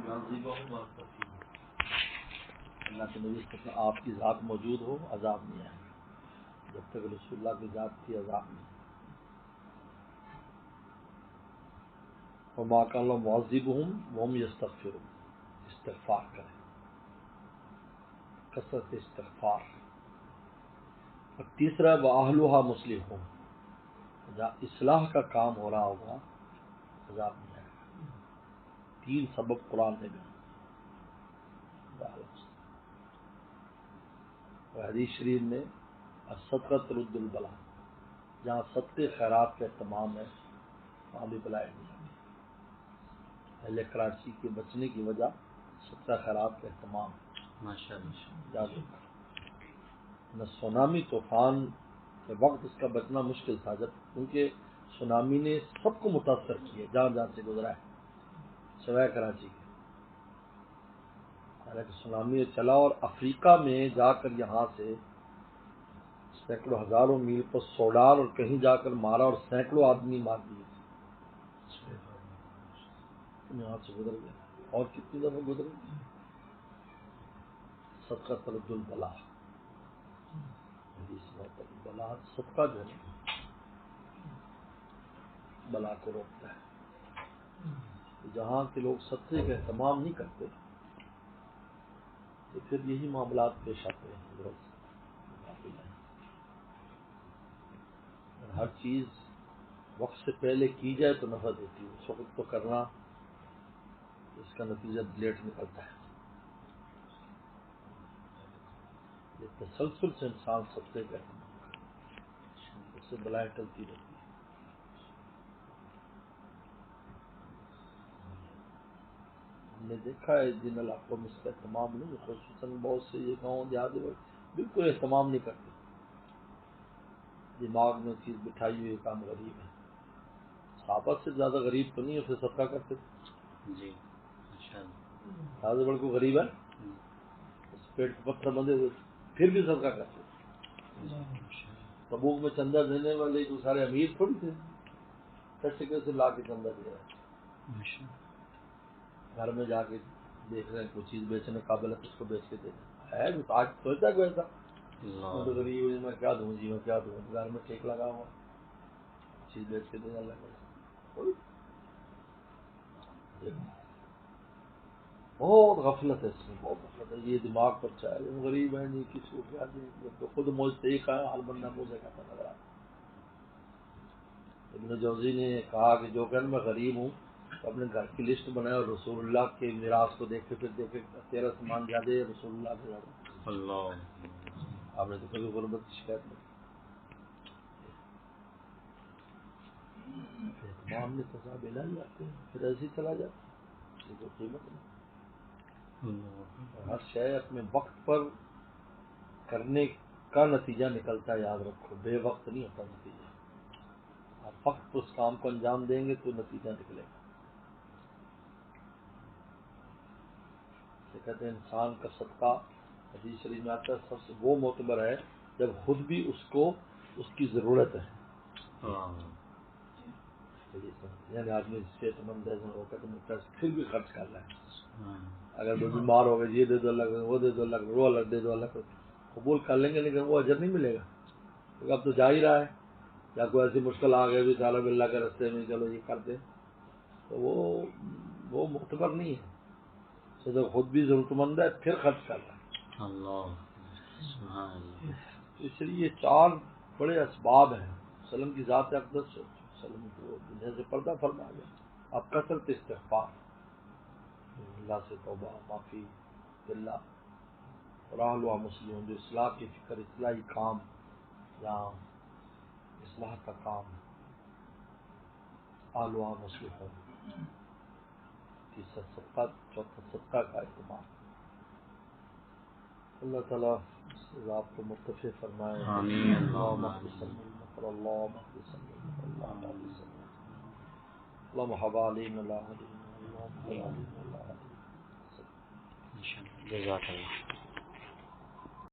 اللہ کے نبی صلی اللہ علیہ وسلم آپ کی ذات موجود ہو عذاب نہیں آئے گا. جب تک رسول اللہ کی ذات تھی عذاب نہیں. وما کان اللہ معذبہم وہم یستغفرون. استغفار کریں, کثرت استغفار. اور تیسرا وَأَهْلُهَا مُصْلِحُونَ, جہاں اصلاح کا کام ہو رہا ہوگا عذاب نہیں آئے گا. 3 سبب قرآن نے بھی. اور حدیث شریف میں الصدقہ ترد البلا, جہاں صدقے خیرات کا اہتمام ہے وہاں بھی بلائے نہیں آتی. اہل کراچی کے بچنے کی وجہ صدقہ خیرات کا اہتمام ماشاءاللہ. نہ سونامی طوفان کے وقت اس کا بچنا مشکل تھا, جب کیونکہ سونامی نے سب کو متاثر کیا جہاں جہاں سے گزرا ہے سوائے کراچی کے. حالانکہ سونامی چلا اور افریقہ میں جا کر یہاں سے سینکڑوں ہزاروں میل پر سوڈال اور کہیں جا کر مارا اور سینکڑوں آدمی مار دیے یہاں سے گزر گیا. اور کتنی دفعہ گزرے. صدقہ ترد البلا, بلا صدقہ جو ہے بلا کو روکتا ہے. جہاں کے لوگ صدقے کا اہتمام نہیں کرتے تو پھر یہی معاملات پیش آتے ہیں. ہر چیز وقت سے پہلے کی جائے تو نفع دیتی ہے, اس وقت تو کرنا اس کا نتیجہ لیٹ نکلتا ہے. یہ تسلسل سے انسان صدقے کا اہتمام کرتا ہے, اس سے بلائیں ٹلتی رہتی ہے. ہم نے دیکھا ہے جن علاقوں میں اس کا اہتمام نہیں, خصوصاً بہت سے یہ گاؤں دیہاتی بالکل اہتمام نہیں کرتے. دماغ میں چیز بٹھائی ہوئی کام غریب ہے. صحابہ سے زیادہ غریب تو نہیں ہے, پھر صدقہ کرتے تھے. جی زیادہ بڑھ کو غریب ہے, اس پیٹ پہ پتھر بندے ہوئے پھر بھی صدقہ کرتے تھے. تبوک میں چندہ دینے والے جو سارے امیر تھوڑی تھے, کیسے کیسے لا کے چندہ دے رہے. گھر میں جا کے دیکھ رہے ہیں کوئی چیز بیچنے قابل ہے اس کو بیچ کے دے رہے ہیں. آج سوچتا کوئی ایسا تو غریب میں کیا دوں جی, میں کیا دوں, گھر میں ٹھیک لگا ہوا چیز بیچ کے دینا لگا. بہت غفلت ہے اس میں, بہت غفلت ہے. یہ دماغ پر چاہے غریب ہے نہیں کسی کو کیا دیں, تو خود موج سے ہی کھایا حال بندہ موجے کھاتا نظر آتا. ابن جوزی نے کہا کہ جو کہ میں غریب ہوں تو اپنے گھر کی لسٹ بنائے اور رسول اللہ کے میراث کو دیکھے پھر دیکھے تیرا سامان زیادہ ہے رسول اللہ سے زیادہ. اللہ آپ نے تو کبھی غربت کی شکایت نہیں. اہتمام میں تصاب الہی آتے ہیں پھر ایسے ہی چلا جاتا, یہ کوئی قیمت نہیں. ہر شے اپنے وقت پر کرنے کا نتیجہ نکلتا ہے, یاد رکھو. بے وقت نہیں ہوتا نتیجہ. آپ وقت پر اس کام کو انجام دیں گے تو نتیجہ نکلے گا. کہتے ہیں انسان کا صدقہ حدیث شریف میں آتا ہے سب سے وہ معتبر ہے جب خود بھی اس کو اس کی ضرورت ہے. یعنی آدمی صحت مند ہے پھر بھی خرچ کر رہا ہے. اگر وہ بیمار ہو گئے یہ دے دو اللہ کو, وہ دے دو اللہ کو, وہ الگ دے دو اللہ کو, قبول کر لیں گے لیکن وہ اجر نہیں ملے گا کیونکہ اب تو جا ہی رہا ہے. یا کوئی ایسی مشکل آ گئی بھی طالب اللہ کے رستے میں چلو یہ کر دیں تو وہ معتبر نہیں ہے. تو خود بھی ضرورت مند ہے پھر خرچ کر رہا ہے. اس لیے یہ 4 بڑے اسباب ہیں. وسلم کی ذات اقدس وسلم کو دنیا سے پردہ فرما گیا. اب کثرت استغفار, اللہ سے توبہ معافی اللہ, اور اہلُہا مسلمون, جو اصلاح کی فکر, اصلاحی کام یا اصلاح کا کام, اہلُہا مسلمون. تیسرا صدقہ, چوتھا صدقہ کا اہتمام. اللہ تعالیٰ آپ کو متفق فرمائے. آمین. اللہم احسن المکر, اللہم احسن المکر, اللہم احسن المکر, اللہم حوالین اللہ علیہ, اللہم حوالین اللہ علیہ. جزاک اللہ.